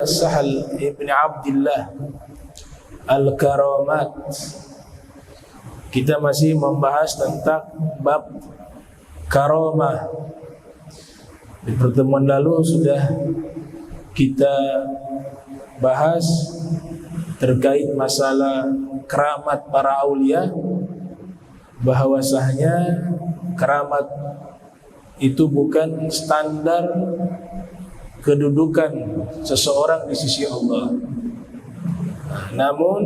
Sahal ibn Abdillah Al-Karamat. Kita masih membahas tentang bab karamah. Di pertemuan lalu sudah kita bahas terkait masalah keramat para aulia, bahwasanya keramat itu bukan standar kedudukan seseorang di sisi Allah. Namun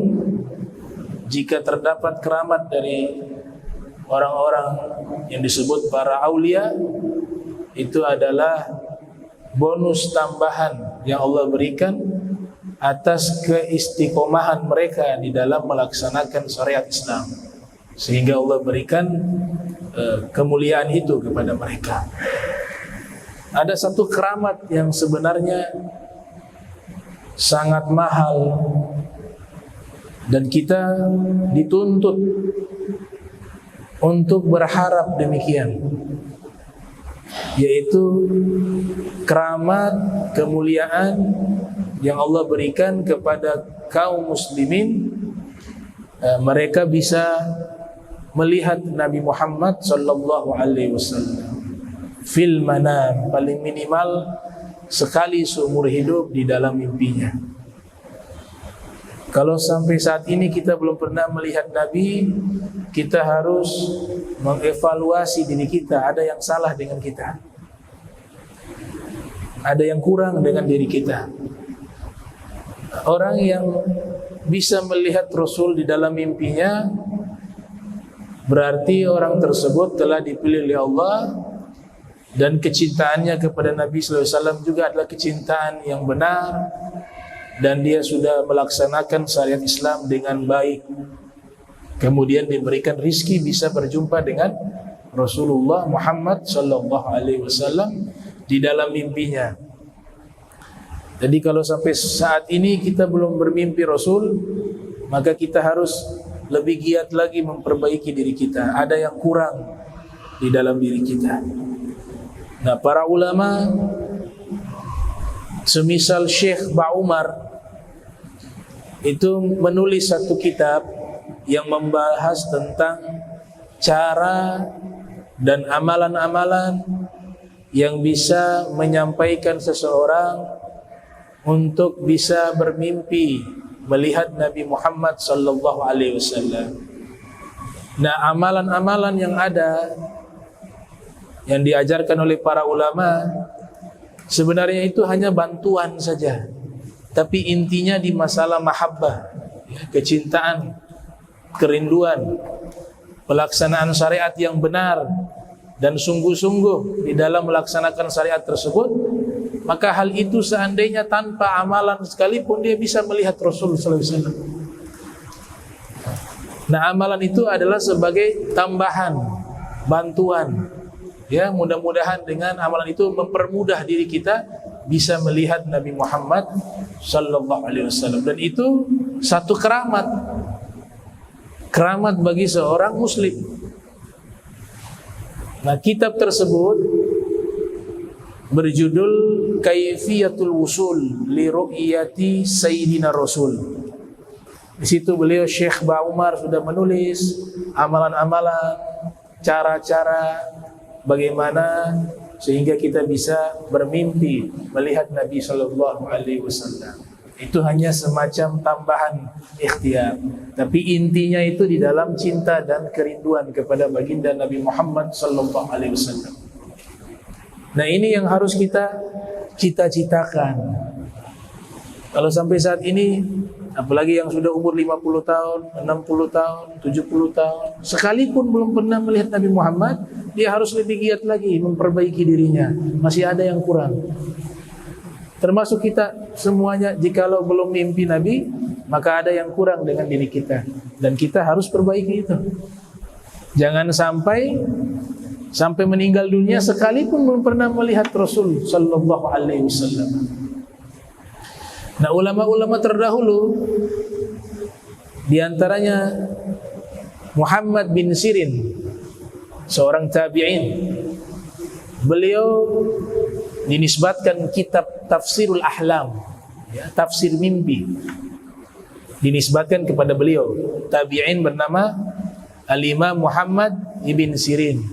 jika terdapat keramat dari orang-orang yang disebut para aulia, itu adalah bonus tambahan yang Allah berikan atas keistiqomahan mereka di dalam melaksanakan syariat Islam, sehingga Allah berikan kemuliaan itu kepada mereka. Ada satu keramat yang sebenarnya sangat mahal dan kita dituntut untuk berharap demikian, yaitu keramat kemuliaan yang Allah berikan kepada kaum muslimin. Mereka bisa melihat Nabi Muhammad sallallahu alaihi wasallam fil manam, paling minimal sekali seumur hidup di dalam mimpinya. Kalau sampai saat ini kita belum pernah melihat Nabi, kita harus mengevaluasi diri kita. Ada yang salah dengan kita, ada yang kurang dengan diri kita. Orang yang bisa melihat Rasul di dalam mimpinya, berarti orang tersebut telah dipilih oleh Allah, dan kecintaannya kepada Nabi sallallahu alaihi wasallam juga adalah kecintaan yang benar, dan dia sudah melaksanakan syariat Islam dengan baik. Kemudian diberikan rizki bisa berjumpa dengan Rasulullah Muhammad sallallahu alaihi wasallam di dalam mimpinya. Jadi kalau sampai saat ini kita belum bermimpi Rasul, maka kita harus lebih giat lagi memperbaiki diri kita. Ada yang kurang di dalam diri kita. Nah, para ulama semisal Syekh Ba'umar itu menulis satu kitab yang membahas tentang cara dan amalan-amalan yang bisa menyampaikan seseorang untuk bisa bermimpi melihat Nabi Muhammad sallallahu alaihi wasallam. Nah, amalan-amalan yang ada yang diajarkan oleh para ulama sebenarnya itu hanya bantuan saja, tapi intinya di masalah mahabbah, kecintaan, kerinduan, pelaksanaan syariat yang benar dan sungguh-sungguh di dalam melaksanakan syariat tersebut. Maka hal itu seandainya tanpa amalan sekalipun dia bisa melihat Rasul sallallahu alaihi wasallam. Nah, amalan itu adalah sebagai tambahan, bantuan. Ya, mudah-mudahan dengan amalan itu mempermudah diri kita bisa melihat Nabi Muhammad sallallahu alaihi wasallam, dan itu satu keramat bagi seorang muslim. Nah, kitab tersebut berjudul Kaifiyatul Wusul li Ru'yati Sayyidina Rasul. Di situ beliau Syekh Ba'umar sudah menulis amalan-amalan, cara-cara bagaimana sehingga kita bisa bermimpi melihat Nabi sallallahu alaihi wasallam. Itu hanya semacam tambahan ikhtiar, tapi intinya itu di dalam cinta dan kerinduan kepada baginda Nabi Muhammad sallallahu alaihi wasallam. Nah, ini yang harus kita cita-citakan. Kalau sampai saat ini, apalagi yang sudah umur 50 tahun, 60 tahun, 70 tahun, sekalipun belum pernah melihat Nabi Muhammad, dia harus lebih giat lagi memperbaiki dirinya. Masih ada yang kurang. Termasuk kita semuanya, jikalau belum mimpi Nabi, maka ada yang kurang dengan diri kita, dan kita harus perbaiki itu. Jangan sampai meninggal dunia sekalipun belum pernah melihat Rasul sallallahu alaihi wasallam. Nah, ulama-ulama terdahulu, di antaranya Muhammad bin Sirin, seorang tabi'in. Beliau dinisbatkan kitab Tafsirul Ahlam. Ya, tafsir mimpi dinisbatkan kepada beliau, tabi'in bernama Al-Imam Muhammad ibn Sirin,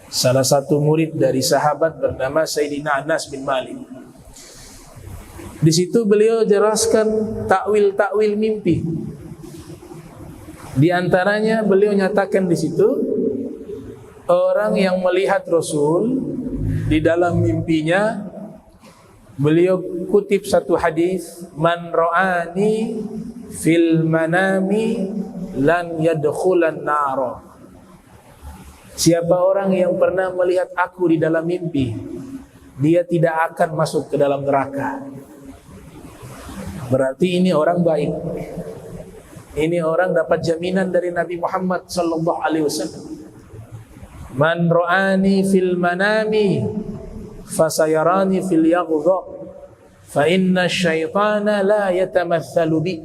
salah satu murid dari sahabat bernama Sayyidina Anas bin Malik. Di situ beliau jelaskan takwil mimpi. Di antaranya beliau nyatakan di situ, orang yang melihat Rasul di dalam mimpinya, beliau kutip satu hadis, man ra'ani fil manami lan yadkhulan nar. Siapa orang yang pernah melihat aku di dalam mimpi, dia tidak akan masuk ke dalam neraka. Berarti ini orang baik. Ini orang dapat jaminan dari Nabi Muhammad sallallahu alaihi wasallam. Man ra'ani fil manami fasayarani fil yaghdha fa inna syaitana la yatamathalu bi.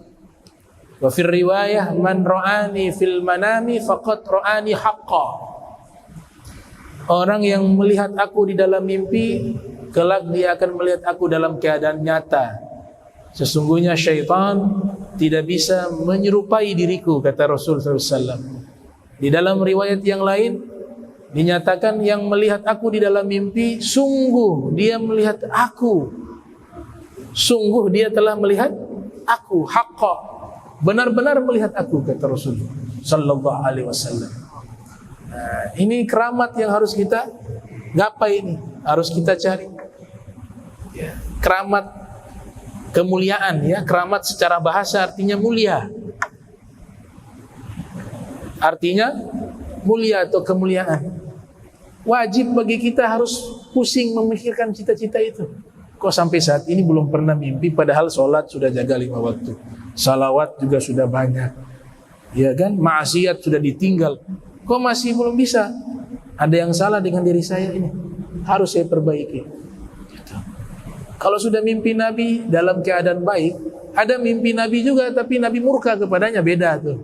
Wa fil riwayah man ra'ani fil manami faqad ra'ani haqqan. Orang yang melihat aku di dalam mimpi, kelak dia akan melihat aku dalam keadaan nyata. Sesungguhnya syaitan tidak bisa menyerupai diriku, kata Rasul SAW. Di dalam riwayat yang lain dinyatakan yang melihat aku di dalam mimpi, sungguh dia melihat aku, sungguh dia telah melihat aku, haqqa, benar-benar melihat aku, kata Rasul Sallallahu Alaihi Wasallam. Nah, ini keramat yang harus kita gapai, ini harus kita cari. Ya, keramat, kemuliaan, ya, keramat secara bahasa artinya mulia. Artinya mulia atau kemuliaan. Wajib bagi kita harus pusing memikirkan cita-cita itu. Kok sampai saat ini belum pernah mimpi, padahal sholat sudah jaga 5 waktu, salawat juga sudah banyak, ya kan, maksiat sudah ditinggal, kok masih belum bisa? Ada yang salah dengan diri saya ini, harus saya perbaiki. Kalau sudah mimpi Nabi dalam keadaan baik, ada mimpi Nabi juga tapi Nabi murka kepadanya, beda tuh.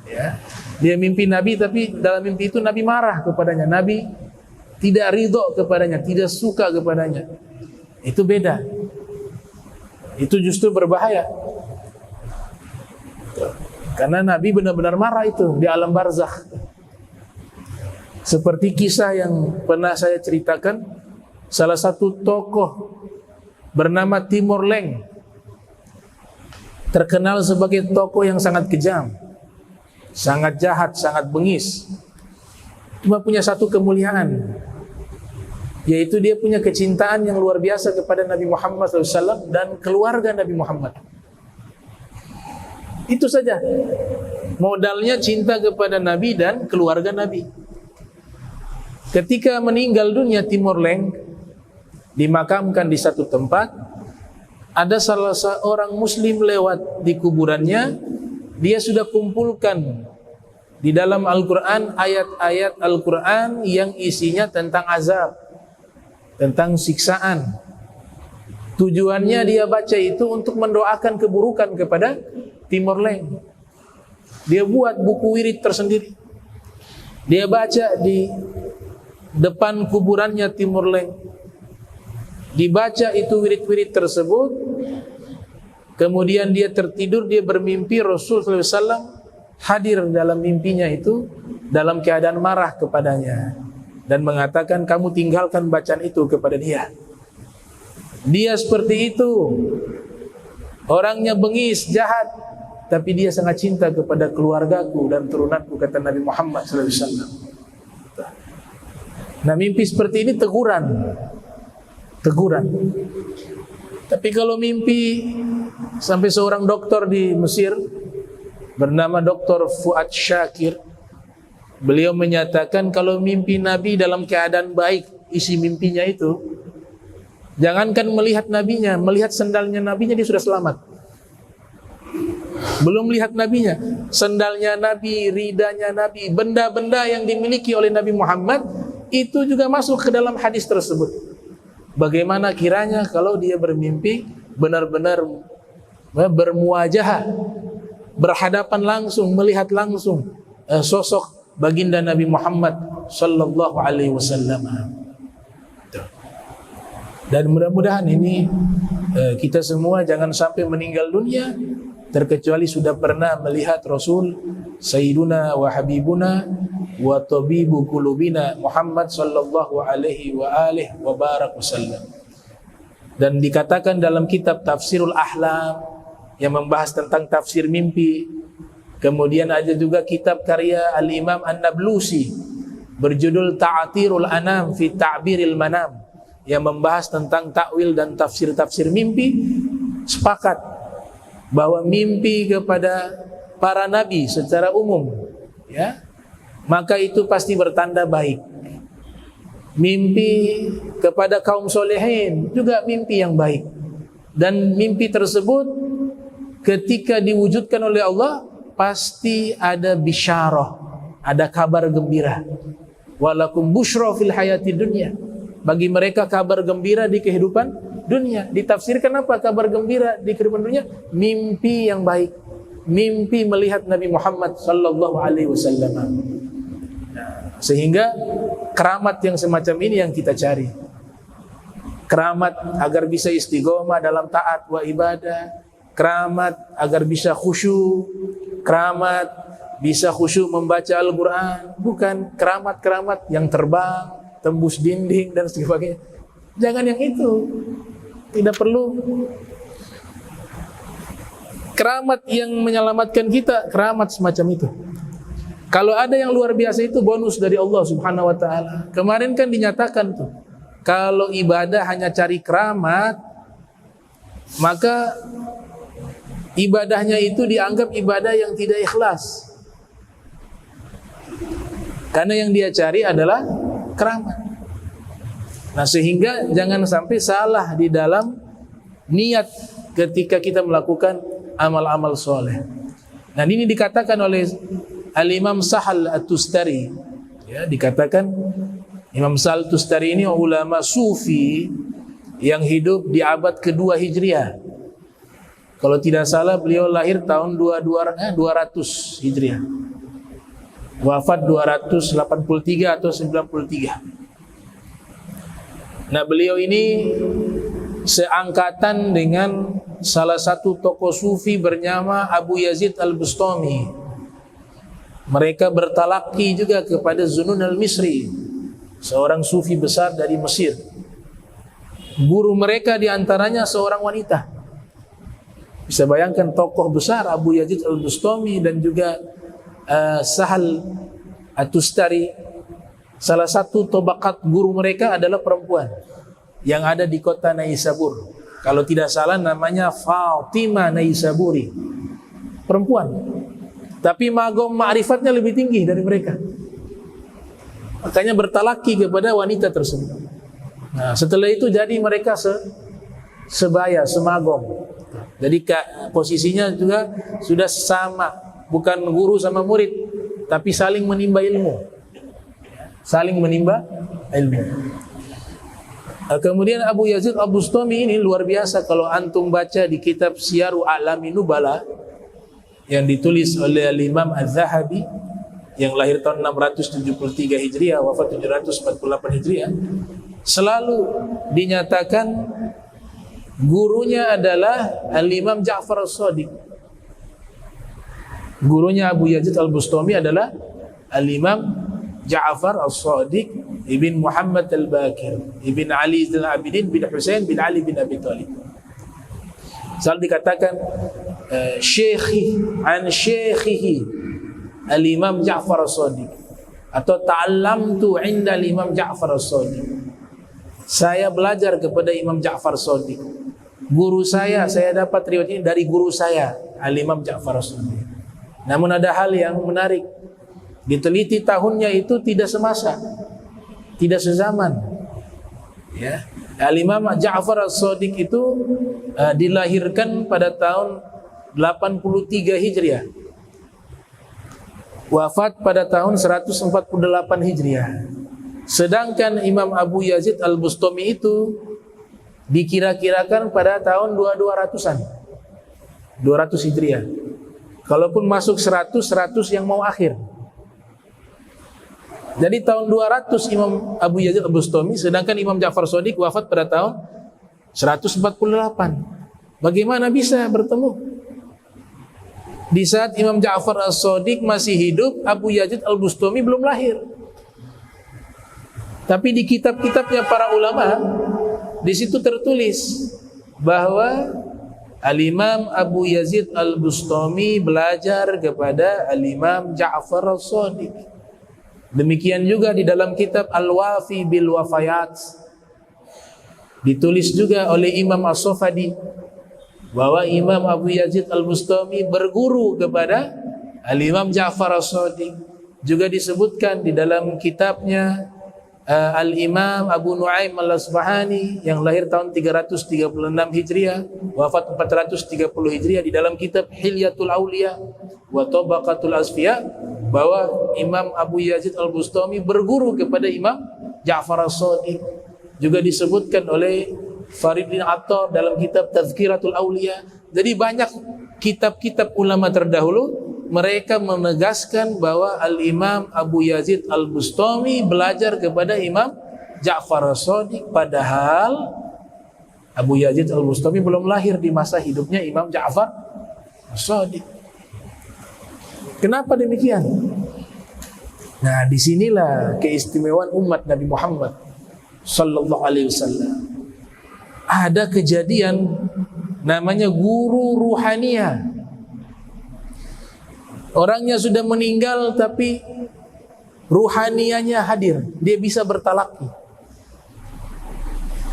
Ya, dia mimpi Nabi tapi dalam mimpi itu Nabi marah kepadanya, Nabi tidak ridho kepadanya, tidak suka kepadanya. Itu beda. Itu justru berbahaya. Karena Nabi benar-benar marah itu di alam barzakh. Seperti kisah yang pernah saya ceritakan, salah satu tokoh bernama Timur Leng, terkenal sebagai tokoh yang sangat kejam, sangat jahat, sangat bengis. Cuma punya satu kemuliaan, yaitu dia punya kecintaan yang luar biasa kepada Nabi Muhammad SAW dan keluarga Nabi Muhammad. Itu saja modalnya, cinta kepada Nabi dan keluarga Nabi. Ketika meninggal dunia Timur Leng, dimakamkan di satu tempat, ada salah seorang muslim lewat di kuburannya. Dia sudah kumpulkan di dalam Al-Quran ayat-ayat Al-Quran yang isinya tentang azab, tentang siksaan. Tujuannya dia baca itu untuk mendoakan keburukan kepada Timur Leng. Dia buat buku wirid tersendiri, dia baca di depan kuburannya Timur Leng. Dibaca itu wirid-wirid tersebut, kemudian dia tertidur, dia bermimpi Rasul SAW hadir dalam mimpinya itu dalam keadaan marah kepadanya dan mengatakan, kamu tinggalkan bacaan itu kepada dia. Dia seperti itu, orangnya bengis, jahat, tapi dia sangat cinta kepada keluargaku dan turunanku, kata Nabi Muhammad SAW. Nah, mimpi seperti ini teguran. Tapi kalau mimpi sampai seorang dokter di Mesir bernama Dr. Fuad Shakir, beliau menyatakan kalau mimpi Nabi dalam keadaan baik, isi mimpinya itu, jangankan melihat nabinya, melihat sendalnya nabinya dia sudah selamat. Belum lihat nabinya, sendalnya Nabi, ridanya Nabi, benda-benda yang dimiliki oleh Nabi Muhammad itu juga masuk ke dalam hadis tersebut. Bagaimana kiranya kalau dia bermimpi benar-benar bermuajah, berhadapan langsung, melihat langsung sosok baginda Nabi Muhammad sallallahu alaihi wasallam. Dan mudah-mudahan ini kita semua jangan sampai meninggal dunia terkecuali sudah pernah melihat Rasul Sayyiduna wa Habibuna wa Tabibu Qulubina Muhammad sallallahu alaihi wa alihi wa barak wasallam. Dan dikatakan dalam kitab Tafsirul Ahlam yang membahas tentang tafsir mimpi. Kemudian ada juga kitab karya Al-Imam An-Nablusi berjudul Ta'atirul Anam fi Ta'biril Manam yang membahas tentang takwil dan tafsir-tafsir mimpi. Sepakat bahwa mimpi kepada para nabi secara umum, ya, maka itu pasti bertanda baik. Mimpi kepada kaum solehin juga mimpi yang baik. Dan mimpi tersebut ketika diwujudkan oleh Allah pasti ada bisyarah, ada kabar gembira. Walakum busyra fil hayati dunya. Bagi mereka kabar gembira di kehidupan dunia. Ditafsirkan apa kabar gembira di kehidupan dunia? Mimpi yang baik. Mimpi melihat Nabi Muhammad sallallahu alaihi wasallam. Sehingga keramat yang semacam ini yang kita cari. Keramat agar bisa istiqomah dalam taat wa ibadah. Keramat agar bisa khusyuk. Keramat bisa khusyuk membaca Al-Quran. Bukan keramat-keramat yang terbang, tembus dinding dan sebagainya. Jangan yang itu. Tidak perlu. Keramat yang menyelamatkan kita, keramat semacam itu. Kalau ada yang luar biasa itu bonus dari Allah Subhanahu wa taala. Kemarin kan dinyatakan tuh, kalau ibadah hanya cari keramat, maka ibadahnya itu dianggap ibadah yang tidak ikhlas. Karena yang dia cari adalah keramat. Nah, sehingga jangan sampai salah di dalam niat ketika kita melakukan amal-amal soleh. Nah, ini dikatakan oleh Al-Imam Sahal At-Tustari. Ya, dikatakan Imam Sahal At-Tustari ini ulama sufi yang hidup di abad kedua Hijriah. Kalau tidak salah beliau lahir tahun 200 Hijriah. Wafat 283 atau 93. Nah, beliau ini seangkatan dengan salah satu tokoh sufi bernama Abu Yazid Al-Bustami. Mereka bertalaki juga kepada Zunun Al-Misri, seorang sufi besar dari Mesir. Guru mereka diantaranya seorang wanita. Bisa bayangkan tokoh besar Abu Yazid Al-Bustami dan juga Sahal At-Tustari. Salah satu tobakat guru mereka adalah perempuan yang ada di kota Naisabur. Kalau tidak salah namanya Fatimah Naisaburi. Perempuan. Tapi magom ma'rifatnya lebih tinggi dari mereka. Makanya bertalaki kepada wanita tersebut. Nah, setelah itu jadi mereka sebaya, semagom. Jadi posisinya juga sudah sama, bukan guru sama murid, tapi saling menimba ilmu. Saling menimba ilmu. Kemudian Abu Yazid Al-Bustami ini luar biasa. Kalau antum baca di kitab Syiaru A'lamin Nubala yang ditulis oleh Al-Imam Az-Zahabi yang lahir tahun 673 Hijriah, wafat 748 Hijriah, selalu dinyatakan gurunya adalah Al-Imam Ja'far As-Shadiq. Gurunya Abu Yazid Al-Bustami adalah Al-Imam Ja'far As-Shadiq ibn Muhammad Al-Bakir ibn Ali Al-Abidin bin Husain bin Ali bin Abi Thalib. Selalu dikatakan syekhi an syekhihi Al-Imam Ja'far As-Shadiq atau ta'allamtu 'inda Al-Imam Ja'far As-Shadiq. Saya belajar kepada Imam Ja'far As-Shadiq. Guru saya dapat riwayat ini dari guru saya Al-Imam Ja'far As-Shadiq. Namun ada hal yang menarik. Diteliti tahunnya itu tidak semasa, tidak sezaman. Ya, Al-Imam Ja'far As-Shadiq itu dilahirkan pada tahun 83 Hijriah. Wafat pada tahun 148 Hijriah. Sedangkan Imam Abu Yazid Al-Bustami itu dikira-kirakan pada tahun 200-an. 200 Hijriah. Kalaupun masuk 100 yang mau akhir. Jadi tahun 200 Imam Abu Yazid Al-Bustami, sedangkan Imam Ja'far Shadiq wafat pada tahun 148. Bagaimana bisa bertemu? Di saat Imam Ja'far As-Shadiq masih hidup, Abu Yazid Al-Bustami belum lahir. Tapi di kitab-kitabnya para ulama, di situ tertulis bahwa Al-Imam Abu Yazid Al-Bustami belajar kepada Al-Imam Ja'far As-Shadiq. Demikian juga di dalam kitab Al-Wafi bil Wafayat, ditulis juga oleh Imam As-Safadi bahwa Imam Abu Yazid Al-Bustami berguru kepada Al-Imam Ja'far As-Shadiq. Juga disebutkan di dalam kitabnya Al-Imam Abu Nu'aim Al-Asbahani yang lahir tahun 336 Hijriah, wafat 430 Hijriah, di dalam kitab Hilyatul Auliya wa Tabaqatul Asfiya, bahwa Imam Abu Yazid Al-Bustami berguru kepada Imam Ja'far As-Shadiq. Juga disebutkan oleh Farid bin Attar dalam kitab Tazkiratul Auliya. Jadi banyak kitab-kitab ulama terdahulu, mereka menegaskan bahwa Al-Imam Abu Yazid Al-Bustami belajar kepada Imam Ja'far As-Shadiq, padahal Abu Yazid Al-Bustami belum lahir di masa hidupnya Imam Ja'far As-Shadiq. Kenapa demikian? Nah, disinilah keistimewaan umat Nabi Muhammad Sallallahu Alaihi Wasallam. Ada kejadian namanya guru ruhaniyah. Orangnya sudah meninggal tapi ruhaniyahnya hadir. Dia bisa bertalaki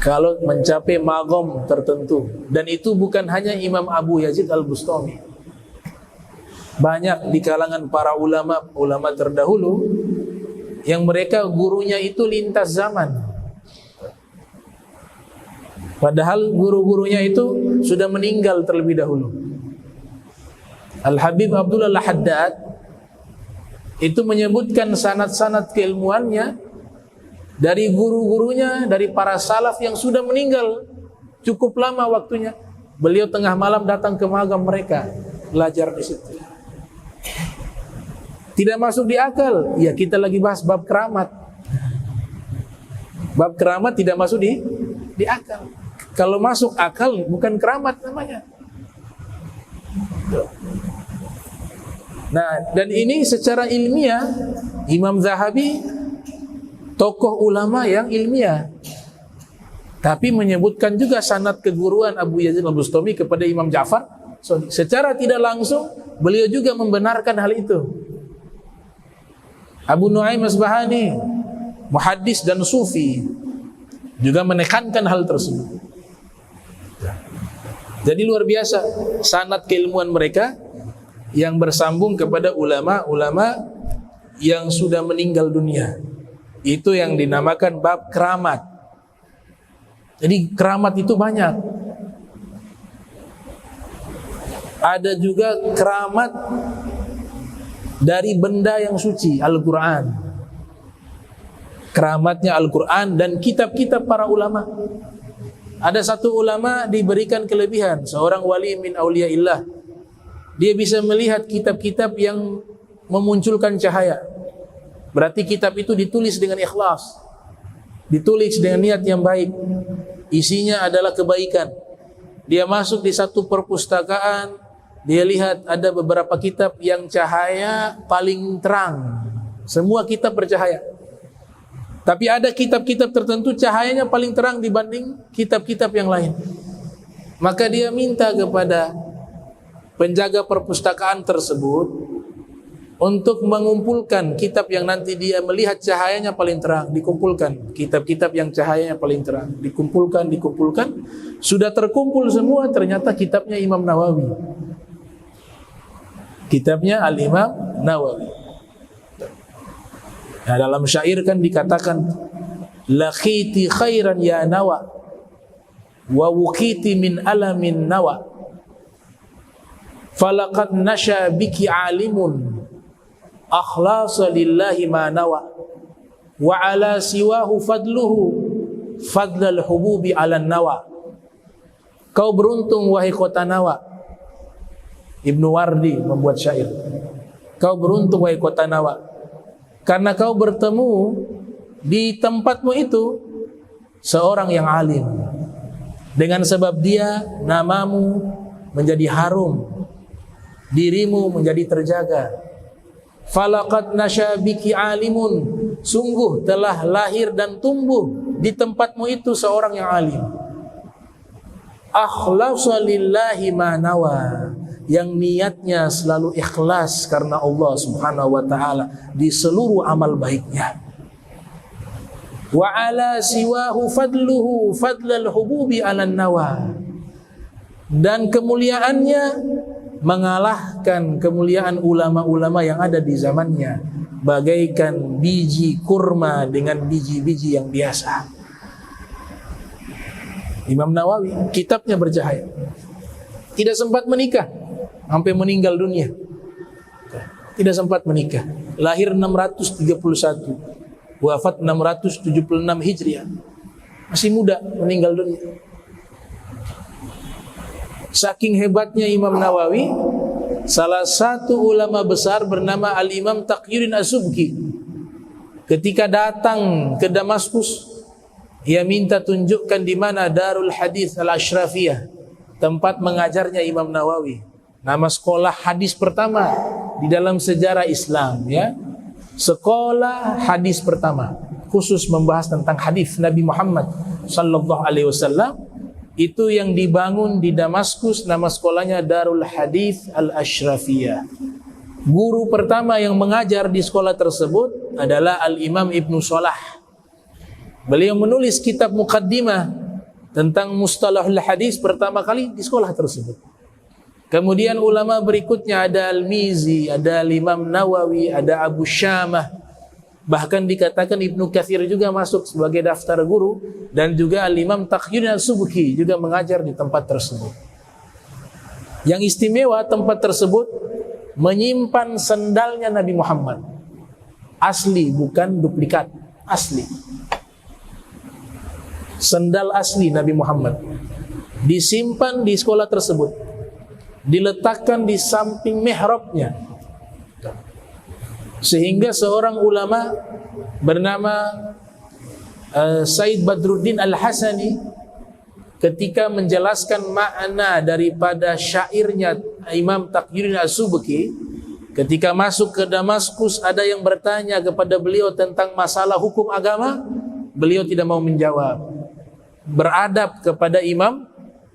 kalau mencapai maqam tertentu. Dan itu bukan hanya Imam Abu Yazid Al-Bustami. Banyak di kalangan para ulama terdahulu yang mereka gurunya itu lintas zaman. Padahal guru-gurunya itu sudah meninggal terlebih dahulu. Al-Habib Abdullah Al-Haddad itu menyebutkan sanad-sanad keilmuannya dari guru-gurunya, dari para salaf yang sudah meninggal cukup lama waktunya. Beliau tengah malam datang ke magam mereka, belajar di situ. Tidak masuk di akal. Ya, kita lagi bahas bab keramat. Bab keramat tidak masuk di akal. Kalau masuk akal bukan keramat namanya. Nah, dan ini secara ilmiah Imam Zahabi tokoh ulama yang ilmiah, tapi menyebutkan juga sanad keguruan Abu Yazid Al-Bustami kepada Imam Ja'far. So, secara tidak langsung beliau juga membenarkan hal itu. Abu Nu'aim Asbahani, muhaddis dan sufi, juga menekankan hal tersebut. Jadi luar biasa sanad keilmuan mereka yang bersambung kepada ulama-ulama yang sudah meninggal dunia. Itu yang dinamakan bab keramat. Jadi keramat itu banyak. Ada juga keramat dari benda yang suci, Al-Quran. Keramatnya Al-Quran dan kitab-kitab para ulama. Ada satu ulama diberikan kelebihan, seorang wali min auliyaillah. Dia bisa melihat kitab-kitab yang memunculkan cahaya. Berarti kitab itu ditulis dengan ikhlas, ditulis dengan niat yang baik. Isinya adalah kebaikan. Dia masuk di satu perpustakaan, dia lihat ada beberapa kitab yang cahaya paling terang. Semua kitab bercahaya. Tapi ada kitab-kitab tertentu cahayanya paling terang dibanding kitab-kitab yang lain. Maka dia minta kepada penjaga perpustakaan tersebut untuk mengumpulkan kitab yang nanti dia melihat cahayanya paling terang. Dikumpulkan kitab-kitab yang cahayanya paling terang, dikumpulkan. Sudah terkumpul semua, ternyata kitabnya Imam Nawawi. Kitabnya Al-Imam Nawawi. Nah, dalam syair kan dikatakan laqiti khairan ya nawa wa wukiti min alamin nawa falaqad nasha biki alimun akhlasa lillahi ma nawa wa ala siwahu fadluhu fadlal hububi ala nawa. Kau beruntung wahai kota Nawa. Ibnu Wardi membuat syair. Kau beruntung wahai kota Nawa, karena kau bertemu di tempatmu itu seorang yang alim. Dengan sebab dia, namamu menjadi harum, dirimu menjadi terjaga. Falaqad nasyabiki alimun, sungguh telah lahir dan tumbuh di tempatmu itu seorang yang alim. Akhlasa lillahi ma nawa, yang niatnya selalu ikhlas karena Allah Subhanahu wa taala di seluruh amal baiknya. Wa ala siwahu fadluhu fadlal hububi ala nawa, dan kemuliaannya mengalahkan kemuliaan ulama-ulama yang ada di zamannya, bagaikan biji kurma dengan biji-biji yang biasa. Imam Nawawi kitabnya bercahaya, tidak sempat menikah sampai meninggal dunia, tidak sempat menikah, lahir 631, wafat 676 Hijriah, masih muda meninggal dunia. Saking hebatnya Imam Nawawi, salah satu ulama besar bernama Al-Imam Taqiyuddin As-Subki ketika datang ke Damaskus, ia minta tunjukkan di mana Darul Hadis Al-Ashrafiyah, tempat mengajarnya Imam Nawawi. Nama sekolah hadis pertama di dalam sejarah Islam, ya. Sekolah hadis pertama khusus membahas tentang hadis Nabi Muhammad sallallahu alaihi wasallam, itu yang dibangun di Damaskus. Nama sekolahnya Darul Hadis Al-Ashrafiyah. Guru pertama yang mengajar di sekolah tersebut adalah Al-Imam Ibnu Salah. Beliau menulis kitab muqaddimah tentang mustalahul hadis pertama kali di sekolah tersebut. Kemudian ulama berikutnya ada Al-Mizi, ada Imam Nawawi, ada Abu Syamah. Bahkan dikatakan Ibnu Katsir juga masuk sebagai daftar guru, dan juga Al-Imam Taqiyuddin As-Subki juga mengajar di tempat tersebut. Yang istimewa tempat tersebut menyimpan sendalnya Nabi Muhammad. Asli, bukan duplikat, asli. Sendal asli Nabi Muhammad disimpan di sekolah tersebut, diletakkan di samping mihrabnya, sehingga seorang ulama bernama Said Badruddin Al-Hasani ketika menjelaskan makna daripada syairnya Imam Taqiyuddin As-Subki, ketika masuk ke Damaskus ada yang bertanya kepada beliau tentang masalah hukum agama, beliau tidak mau menjawab, beradab kepada Imam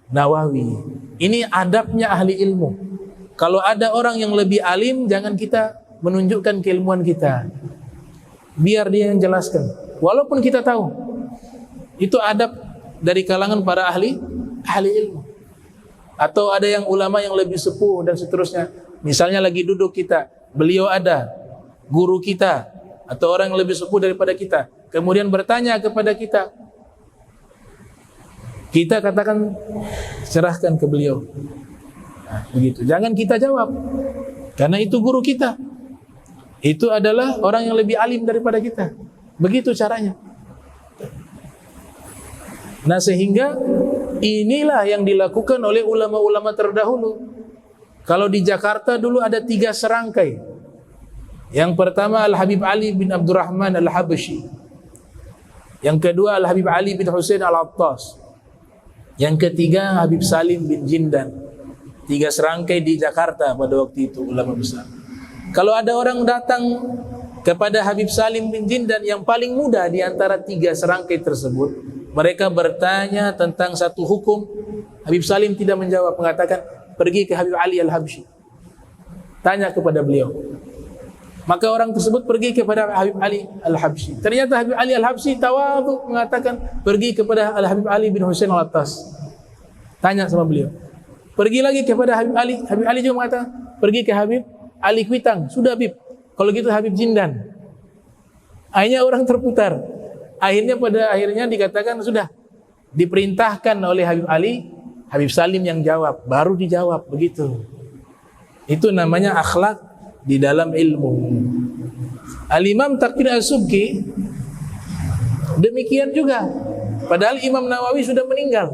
Nawawi. Ini adabnya ahli ilmu. Kalau ada orang yang lebih alim, jangan kita menunjukkan keilmuan kita, biar dia yang jelaskan, walaupun kita tahu. Itu adab dari kalangan para ahli ilmu. Atau ada yang ulama yang lebih sepuh dan seterusnya, misalnya lagi duduk kita, beliau ada, guru kita atau orang yang lebih sepuh daripada kita, kemudian bertanya kepada kita, kita katakan serahkan ke beliau. Nah, begitu. Jangan kita jawab, karena itu guru kita. Itu adalah orang yang lebih alim daripada kita. Begitu caranya. Nah, sehingga inilah yang dilakukan oleh ulama-ulama terdahulu. Kalau di Jakarta dulu ada 3 serangkai. Yang pertama Al-Habib Ali bin Abdurrahman Al-Habsyi. Yang kedua Al-Habib Ali bin Husain Al-Attas. Yang ketiga Habib Salim bin Jindan. 3 serangkai di Jakarta pada waktu itu, ulama besar. Kalau ada orang datang kepada Habib Salim bin Jindan yang paling muda di antara 3 serangkai tersebut, mereka bertanya tentang satu hukum, Habib Salim tidak menjawab, mengatakan pergi ke Habib Ali Al-Habsyi, tanya kepada beliau. Maka orang tersebut pergi kepada Habib Ali Al-Habsyi. Ternyata Habib Ali Al-Habsyi tawadhu mengatakan pergi kepada Al-Habib Ali bin Husain Al-Attas, tanya sama beliau. Pergi lagi kepada Habib Ali. Habib Ali juga mengatakan pergi ke Habib Ali Kuitang. Sudah Habib, kalau gitu Habib Jindan. Akhirnya orang terputar. Pada akhirnya dikatakan sudah diperintahkan oleh Habib Ali, Habib Salim yang jawab, baru dijawab. Begitu. Itu namanya akhlak di dalam ilmu. Al-Imam Taqiyuddin As-Subki demikian juga. Padahal Imam Nawawi sudah meninggal.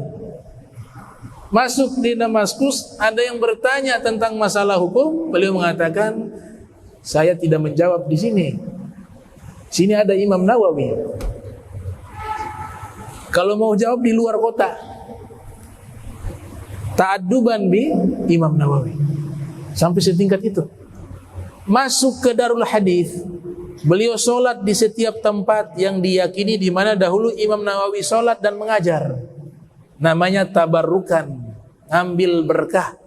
Masuk di Damaskus, ada yang bertanya tentang masalah hukum, beliau mengatakan, saya tidak menjawab di sini. Sini ada Imam Nawawi. Kalau mau jawab di luar kota. ta'adduban bi Imam Nawawi. Sampai setingkat itu. Masuk ke Darul Hadis, beliau sholat di setiap tempat yang diyakini di mana dahulu Imam Nawawi sholat dan mengajar. Namanya tabarrukan, ambil berkah.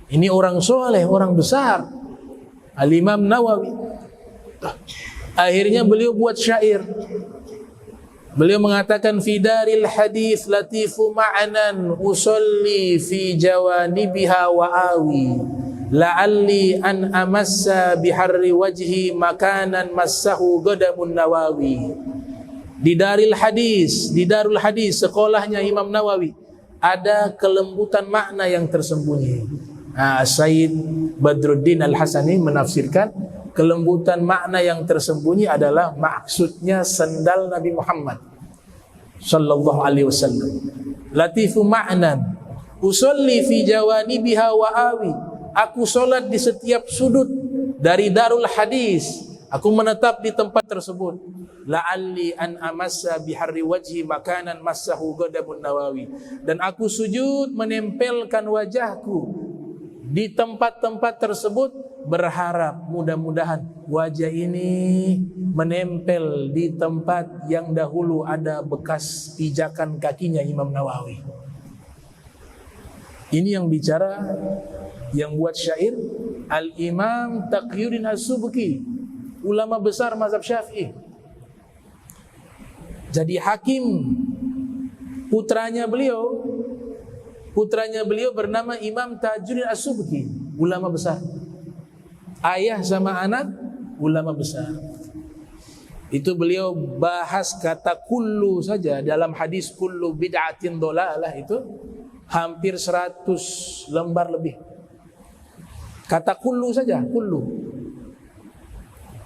Ini orang soleh, orang besar, Al-Imam Nawawi. Akhirnya beliau buat syair. Beliau mengatakan fi daril hadis latifu ma'anan usolli fi jawanibiha wa awi la'alli an amassa biharri wajhi makanan massahu gadamun Nawawi. Di daril hadis, di Darul Hadis, sekolahnya Imam Nawawi, ada kelembutan makna yang tersembunyi. Sayyid Badruddin Al-Hasani menafsirkan kelembutan makna yang tersembunyi adalah maksudnya sendal Nabi Muhammad sallallahu alaihi wasallam. Latifu ma'nan usolli fi jawanibiha wa awi. Aku solat di setiap sudut dari Darul Hadis. Aku menetap di tempat tersebut. La'alli an amassa biharri wajhi makanan massahu ghadabun Nawawi. Dan aku sujud menempelkan wajahku di tempat-tempat tersebut, berharap mudah-mudahan wajah ini menempel di tempat yang dahulu ada bekas pijakan kakinya Imam Nawawi. Ini yang bicara, yang buat syair Al-Imam Taqiyuddin As-Subki, ulama besar mazhab Syafi'i. Jadi hakim, putranya beliau bernama Imam Tajuddin As-Subki, ulama besar. Ayah sama anak ulama besar. Itu beliau bahas kata kullu saja dalam hadis kullu bid'atin dhalalah, itu hampir 100 lembar lebih. Kata kullu saja, kullu.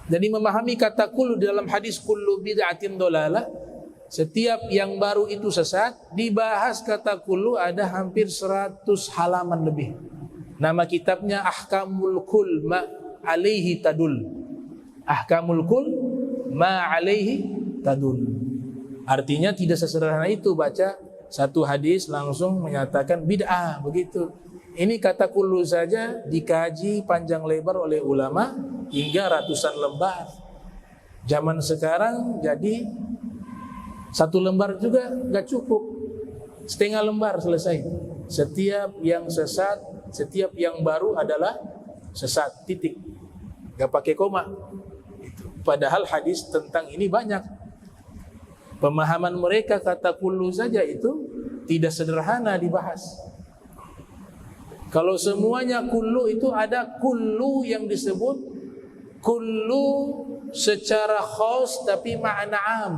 Jadi memahami kata kullu dalam hadis kullu bid'atin dhalalah, setiap yang baru itu sesat, dibahas kata kullu ada hampir 100 halaman lebih. Nama kitabnya Ahkamul Kull Ma Alaihi Tadul. Ahkamul Kull Ma Alaihi Tadul. Artinya tidak sesederhana itu baca satu hadis langsung menyatakan bid'ah, begitu. Ini kata kullu saja dikaji panjang lebar oleh ulama hingga ratusan lembar. Zaman sekarang jadi satu lembar juga gak cukup, setengah lembar selesai. Setiap yang sesat, setiap yang baru adalah sesat, titik, gak pakai koma. Padahal hadis tentang ini banyak. Pemahaman mereka kata kullu saja itu tidak sederhana dibahas. Kalau semuanya kullu, itu ada kullu yang disebut kullu secara khas tapi makna am.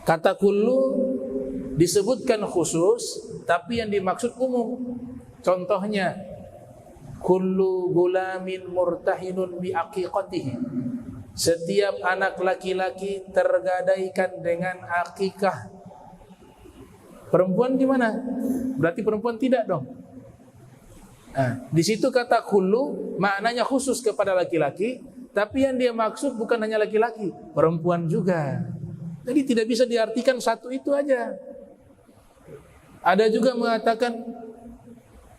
Kata kullu disebutkan khusus tapi yang dimaksud umum. Contohnya kullu gulamin murtahinun bi aqiqatihi. Setiap anak laki-laki tergadaikan dengan akikah. Perempuan gimana? Berarti perempuan tidak dong. Di situ kata kullu maknanya khusus kepada laki-laki, tapi yang dia maksud bukan hanya laki-laki, perempuan juga. Jadi tidak bisa diartikan satu itu aja. Ada juga mengatakan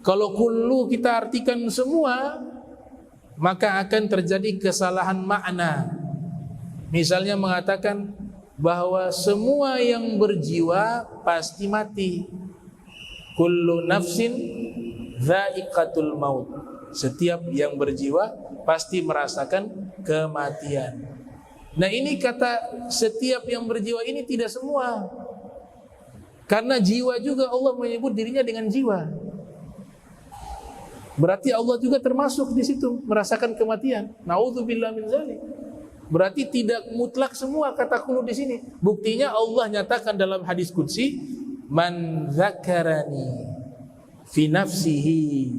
kalau kullu kita artikan semua, maka akan terjadi kesalahan makna. Misalnya mengatakan bahwa semua yang berjiwa pasti mati. Kullu nafsin dha'iqatul maut. Setiap yang berjiwa pasti merasakan kematian. Nah, ini kata setiap yang berjiwa ini tidak semua. Karena jiwa juga Allah menyebut dirinya dengan jiwa. Berarti Allah juga termasuk di situ merasakan kematian. Nauzubillah min dzalik. Berarti tidak mutlak semua kata kullu di sini. Buktinya Allah nyatakan dalam hadis qudsi, "Man dzakarani fi nafsihi,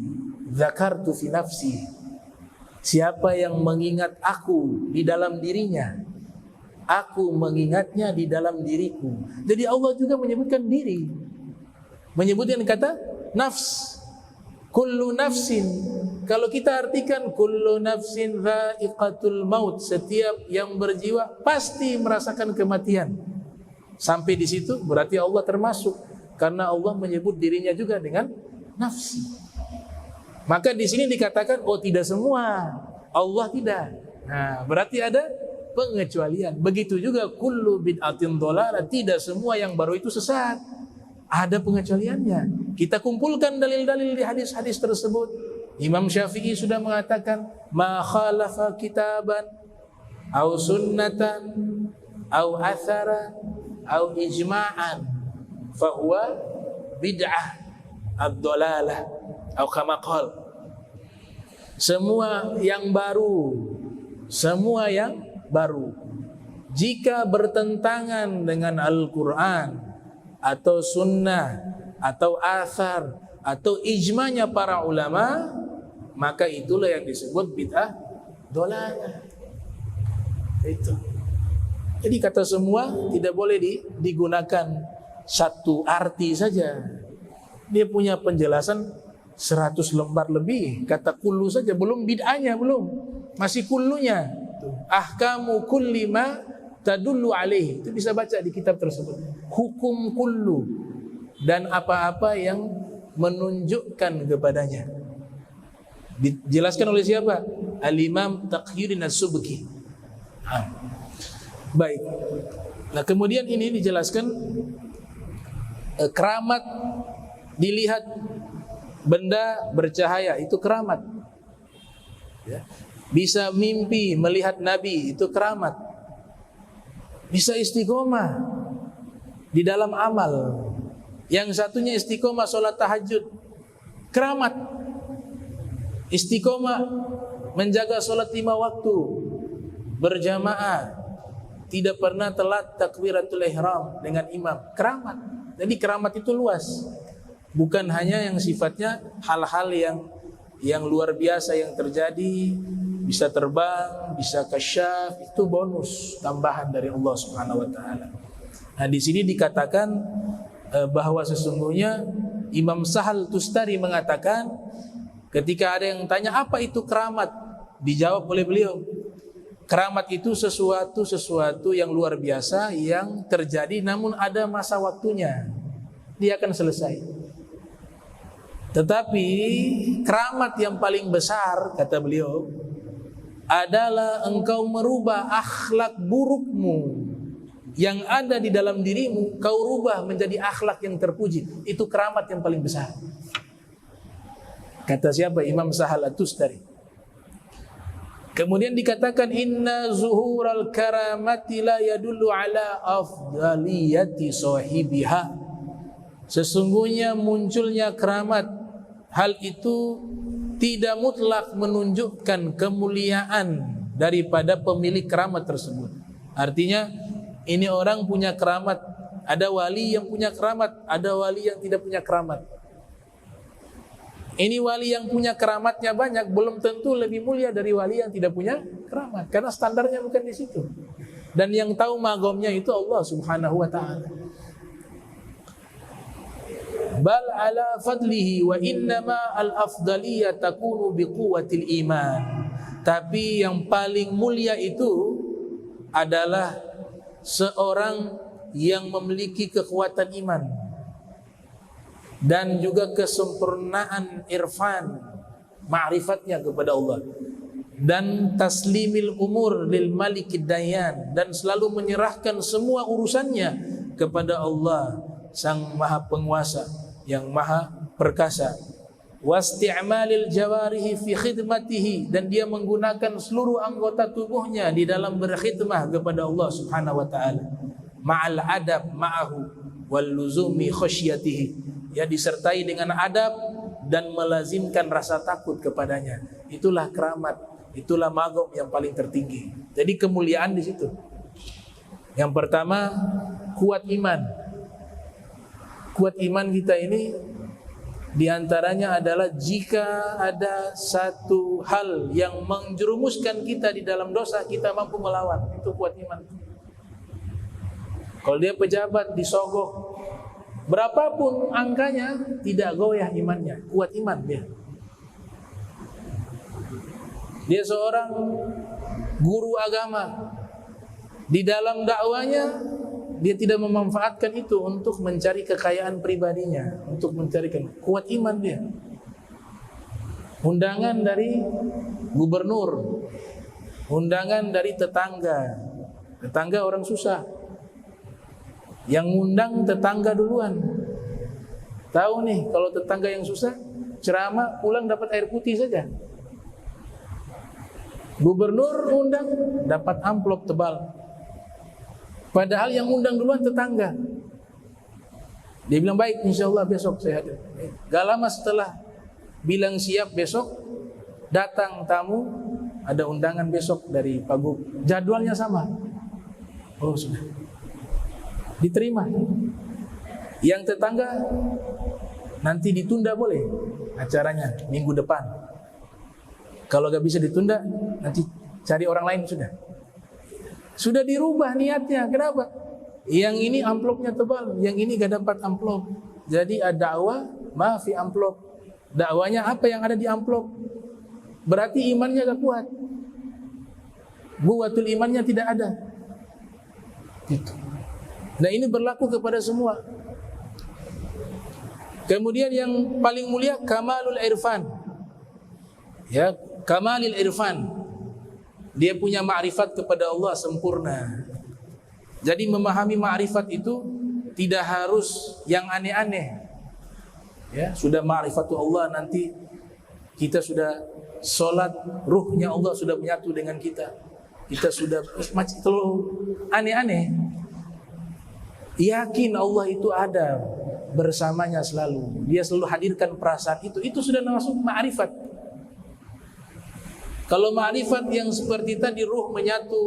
dzakartu fi nafsi." Siapa yang mengingat aku di dalam dirinya, aku mengingatnya di dalam diriku. Jadi Allah juga menyebutkan diri. Menyebutkan kata nafs. Kullu nafsin. Kalau kita artikan kullu nafsin dha'iqatul maut, setiap yang berjiwa pasti merasakan kematian. Sampai di situ berarti Allah termasuk. karena Allah menyebut dirinya juga dengan nafsi. Maka di sini dikatakan oh tidak semua, Allah tidak. Nah, berarti ada pengecualian. Begitu juga kullu bid'atin dhalalah, tidak semua yang baru itu sesat. Ada pengecualiannya. Kita kumpulkan dalil-dalil di hadis-hadis tersebut. Imam Syafi'i sudah mengatakan ma khalafa kitaban au sunnatan au atharan au ijma'an fahuwa bid'ah ad-dhalalah au kama qala. Semua yang baru jika bertentangan dengan Al-Quran atau sunnah atau athar atau ijma'nya para ulama, maka itulah yang disebut bid'ah dhalalah. Itu. Jadi kata semua tidak boleh digunakan satu arti saja. Dia punya penjelasan 100 lembar lebih. Kata kullu saja, belum bid'ahnya, belum. Masih kullunya. Ahkamu kulli ma tadullu alaih. Itu bisa baca di kitab tersebut. Hukum kullu dan apa-apa yang menunjukkan kepadanya. Dijelaskan oleh siapa? Al-Imam Taqiyuddin As-Subki. Baik. Nah, kemudian ini dijelaskan keramat, dilihat benda bercahaya, itu keramat. Ya. Bisa mimpi melihat Nabi, itu keramat. Bisa istiqomah di dalam amal. Yang satunya istiqomah sholat tahajud, keramat. Istiqomah menjaga sholat 5 waktu berjamaah, tidak pernah telat takbiratul ihram dengan imam, keramat. Jadi keramat itu luas, bukan hanya yang sifatnya hal-hal yang luar biasa yang terjadi, bisa terbang, bisa kasyaf, itu bonus tambahan dari Allah Subhanahu wa taala. Nah, di sini dikatakan bahwa sesungguhnya Imam Sahal Tustari mengatakan ketika ada yang tanya apa itu keramat, dijawab oleh beliau, keramat itu sesuatu yang luar biasa yang terjadi namun ada masa waktunya, dia akan selesai. Tetapi keramat yang paling besar, kata beliau, adalah engkau merubah akhlak burukmu yang ada di dalam dirimu, kau rubah menjadi akhlak yang terpuji. Itu keramat yang paling besar. Kata siapa? Imam Sahal At-Tustari. Kemudian dikatakan inna zuhural karamati la yadullu ala afdaliyati sahibiha. Sesungguhnya munculnya keramat, hal itu tidak mutlak menunjukkan kemuliaan daripada pemilik keramat tersebut. Artinya ini orang punya keramat, ada wali yang punya keramat, ada wali yang tidak punya keramat. Ini wali yang punya keramatnya banyak belum tentu lebih mulia dari wali yang tidak punya keramat, karena standarnya bukan di situ. Dan yang tahu magomnya itu Allah Subhanahu wa taala. Bal ala fadlihi wa innama al-afdaliyah takunu biquwwatil iman. Tapi yang paling mulia itu adalah seorang yang memiliki kekuatan iman dan juga kesempurnaan irfan, ma'rifatnya kepada Allah, dan taslimil umur lil malikid dayan, dan selalu menyerahkan semua urusannya kepada Allah Sang Maha Penguasa yang Maha Perkasa. Wasti'malil jawarihi fi khidmatihi, dan dia menggunakan seluruh anggota tubuhnya di dalam berkhidmah kepada Allah Subhanahu wa taala. Ma'al adab ma'ahu wal luzumi khasyatihi, ya disertai dengan adab dan melazimkan rasa takut kepadanya. Itulah keramat, itulah magom yang paling tertinggi. Jadi kemuliaan di situ. Yang pertama, kuat iman. Kuat iman kita ini diantaranya adalah jika ada satu hal yang menjerumuskan kita di dalam dosa, kita mampu melawan. Itu kuat iman. Kalau dia pejabat disogok, berapapun angkanya, tidak goyah imannya. Kuat iman dia. Dia seorang guru agama, di dalam dakwanya dia tidak memanfaatkan itu untuk mencari kekayaan pribadinya, untuk mencarikan kuat iman dia. Undangan dari gubernur, undangan dari tetangga orang susah. Yang ngundang tetangga duluan. Tahu nih kalau tetangga yang susah, ceramah pulang dapat air putih saja. Gubernur undang dapat amplop tebal. Padahal yang undang duluan tetangga. Dia bilang baik, insya Allah besok saya hadir. Gak lama setelah bilang siap besok, datang tamu, ada undangan besok dari Pak Gub. Jadwalnya sama. Oh sudah, diterima. Yang tetangga nanti ditunda boleh acaranya minggu depan. Kalau gak bisa ditunda, nanti cari orang lain sudah. Sudah dirubah niatnya. Kenapa? Yang ini amplopnya tebal, yang ini gak dapat amplop. Jadi ada dakwah, maafi amplop. Dakwanya apa yang ada di amplop? Berarti imannya gak kuat. Buatul imannya tidak ada. Gitu. Nah ini berlaku kepada semua. Kemudian yang paling mulia kamalul irfan. Ya, kamalil irfan. Dia punya ma'rifat kepada Allah sempurna. Jadi memahami ma'rifat itu tidak harus yang aneh-aneh. Ya, sudah ma'rifatul Allah, nanti kita sudah sholat, ruhnya Allah sudah menyatu dengan kita. Kita sudah terlalu aneh-aneh. Yakin Allah itu ada bersamanya selalu. Dia selalu hadirkan perasaan itu. Itu sudah masuk ma'rifat. Kalau ma'rifat yang seperti tadi, ruh menyatu,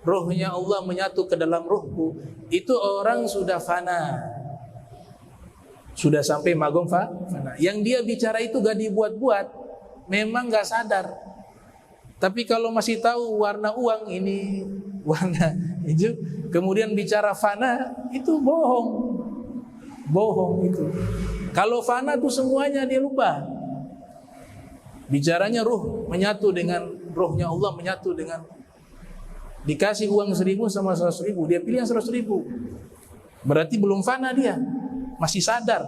ruhnya Allah menyatu ke dalam ruhku, itu orang sudah fana, sudah sampai magom fana. Yang dia bicara itu gak dibuat-buat, memang gak sadar. Tapi kalau masih tahu warna uang ini, warna hijau, kemudian bicara fana, itu bohong. Bohong itu. Kalau fana itu semuanya dia lupa. Bicaranya ruh menyatu dengan ruhnya Allah, menyatu dengan, dikasih uang 1.000 sama 100.000, dia pilih yang 100.000. Berarti belum fana dia, masih sadar.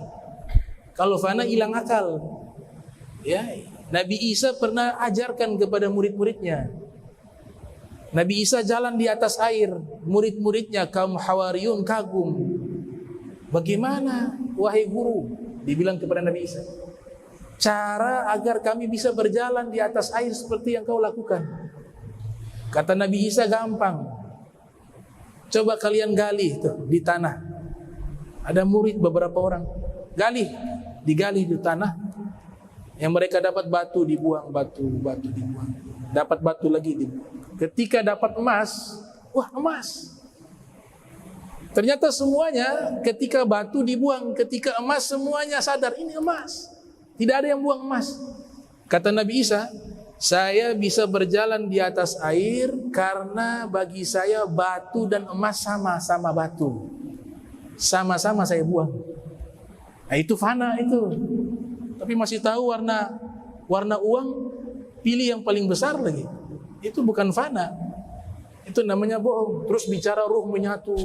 Kalau fana hilang akal. Ya, Nabi Isa pernah ajarkan kepada murid-muridnya. Nabi Isa jalan di atas air, murid-muridnya kaum Hawariyun kagum. Bagaimana wahai guru? Dibilang kepada Nabi Isa, cara agar kami bisa berjalan di atas air seperti yang kau lakukan. Kata Nabi Isa, gampang. Coba kalian gali tuh di tanah. Ada murid beberapa orang, digali di tanah. Yang mereka dapat batu dibuang, batu dibuang. Dapat batu lagi dibuang. Ketika dapat emas, wah emas. Ternyata semuanya ketika batu dibuang, ketika emas semuanya sadar ini emas. Tidak ada yang buang emas. Kata Nabi Isa, saya bisa berjalan di atas air karena bagi saya batu dan emas sama-sama batu. Sama-sama saya buang. Nah, itu fana itu. Tapi masih tahu warna uang, pilih yang paling besar lagi. Itu bukan fana. Itu namanya bohong. Terus bicara ruh menyatu.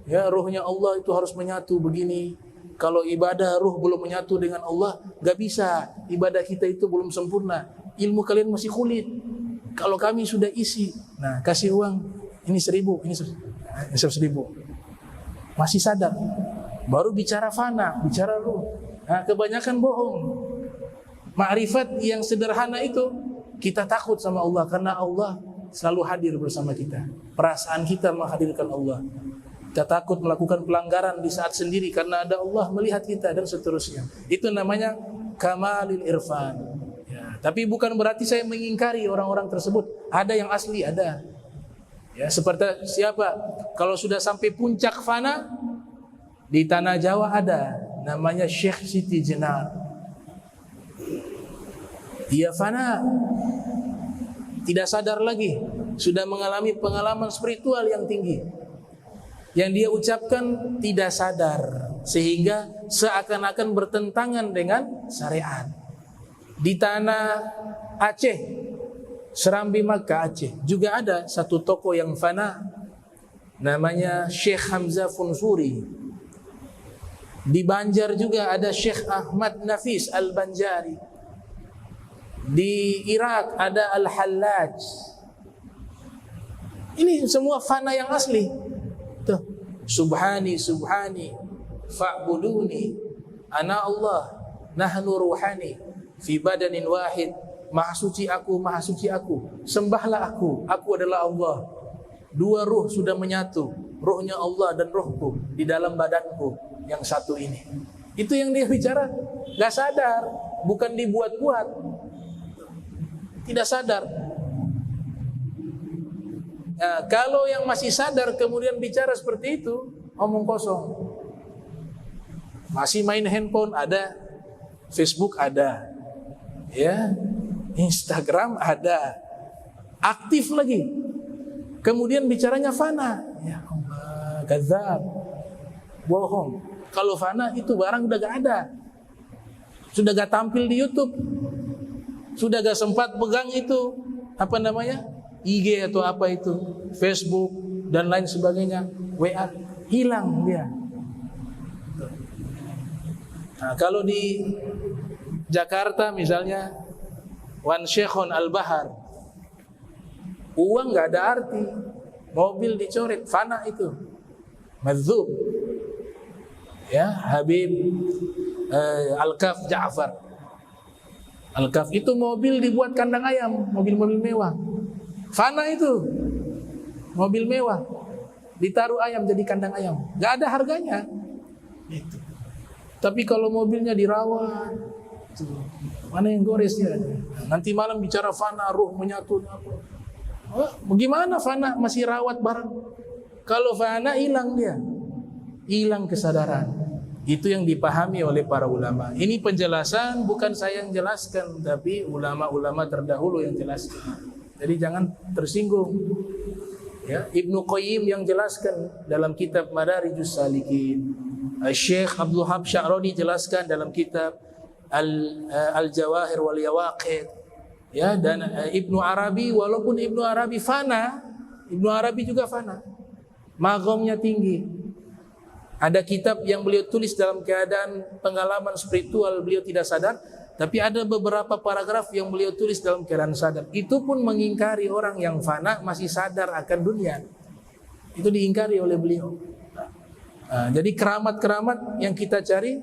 Ya, ruhnya Allah itu harus menyatu begini. Kalau ibadah ruh belum menyatu dengan Allah, gak bisa. Ibadah kita itu belum sempurna. Ilmu kalian masih kulit. Kalau kami sudah isi, nah kasih uang, ini 1.000, ini 1.000. Masih sadar. Baru bicara fana, bicara ruh. Nah, kebanyakan bohong. Ma'rifat yang sederhana itu, kita takut sama Allah karena Allah selalu hadir bersama kita. Perasaan kita menghadirkan Allah. Kita takut melakukan pelanggaran di saat sendiri karena ada Allah melihat kita dan seterusnya. Itu namanya kamalil irfan. Ya, tapi bukan berarti saya mengingkari orang-orang tersebut. Ada yang asli, ada. Ya, seperti siapa? Kalau sudah sampai puncak fana di tanah Jawa ada, namanya Syekh Siti Jenar. Dia fana, tidak sadar lagi, sudah mengalami pengalaman spiritual yang tinggi. Yang dia ucapkan tidak sadar, sehingga seakan-akan bertentangan dengan syariat. Di tanah Aceh, Serambi Makkah Aceh, juga ada satu toko yang fana. namanya Syekh Hamzah Funsuri. Di Banjar juga ada Syekh Ahmad Nafis Al-Banjari. Di Irak ada Al-Hallaj. Ini semua fana yang asli. Tuh, subhani fa'buduni ana Allah nahnu ruhani fi badanin wahid. Maha suci aku, sembahlah aku adalah Allah. Dua ruh sudah menyatu, ruhnya Allah dan ruhku di dalam badanku yang satu ini. Itu yang dia bicara, gak sadar, bukan dibuat-buat, tidak sadar. Nah, kalau yang masih sadar kemudian bicara seperti itu, omong kosong. Masih main handphone ada, Facebook ada, ya, Instagram ada, aktif lagi. Kemudian bicaranya fana. Ya Allah, kadzab, bohong. Kalau fana itu barang udah gak ada, sudah gak tampil di YouTube, sudah gak sempat pegang itu apa namanya, IG atau apa itu, Facebook dan lain sebagainya, WA, hilang dia. Nah, kalau di Jakarta misalnya, Wan Syekhon Al-Bahar, uang gak ada arti, mobil dicoret, fana itu, madzub. Ya, Habib Al-Kaf Ja'far. Al-Kaf itu mobil dibuat kandang ayam, mobil-mobil mewah. Fana itu, mobil mewah, ditaruh ayam jadi kandang ayam, gak ada harganya. Itu. Tapi kalau mobilnya dirawat, mana yang goresnya? Nanti malam bicara fana, ruh menyatu. Bagaimana fana masih rawat barang? Kalau fana hilang dia, hilang kesadaran. Itu yang dipahami oleh para ulama. Ini penjelasan bukan saya yang jelaskan, tapi ulama-ulama terdahulu yang jelaskan. Jadi jangan tersinggung. Ya, Ibnu Qayyim yang jelaskan dalam kitab Madarijus Salikin. Syekh Abdul Wahab Sya'rani jelaskan dalam kitab Al-Jawahir wal Yawaqid. Ya, dan Ibnu Arabi, walaupun Ibnu Arabi fana, Ibnu Arabi juga fana. Maghamnya tinggi. Ada kitab yang beliau tulis dalam keadaan pengalaman spiritual, beliau tidak sadar, tapi ada beberapa paragraf yang beliau tulis dalam keadaan sadar. Itu pun mengingkari orang yang fana masih sadar akan dunia. Itu diingkari oleh beliau. Nah, jadi keramat-keramat yang kita cari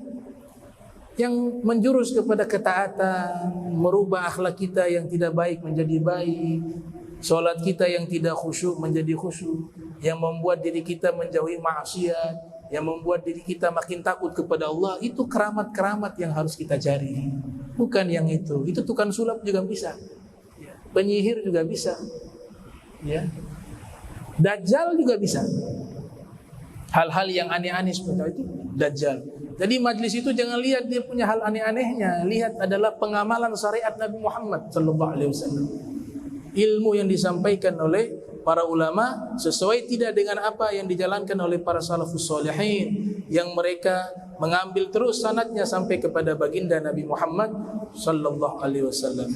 yang menjurus kepada ketaatan, merubah akhlak kita yang tidak baik menjadi baik, salat kita yang tidak khusyuk menjadi khusyuk, yang membuat diri kita menjauhi maksiat, yang membuat diri kita makin takut kepada Allah. Itu keramat-keramat yang harus kita cari, bukan yang itu. Itu tukang sulap juga bisa, penyihir juga bisa, ya, Dajjal juga bisa. Hal-hal yang aneh-aneh seperti itu Dajjal. Jadi majlis itu jangan lihat dia punya hal aneh-anehnya, lihat adalah pengamalan syariat Nabi Muhammad SAW. Ilmu yang disampaikan oleh para ulama sesuai tidak dengan apa yang dijalankan oleh para salafus sholihin, yang mereka mengambil terus sanadnya sampai kepada baginda Nabi Muhammad sallallahu alaihi wasallam.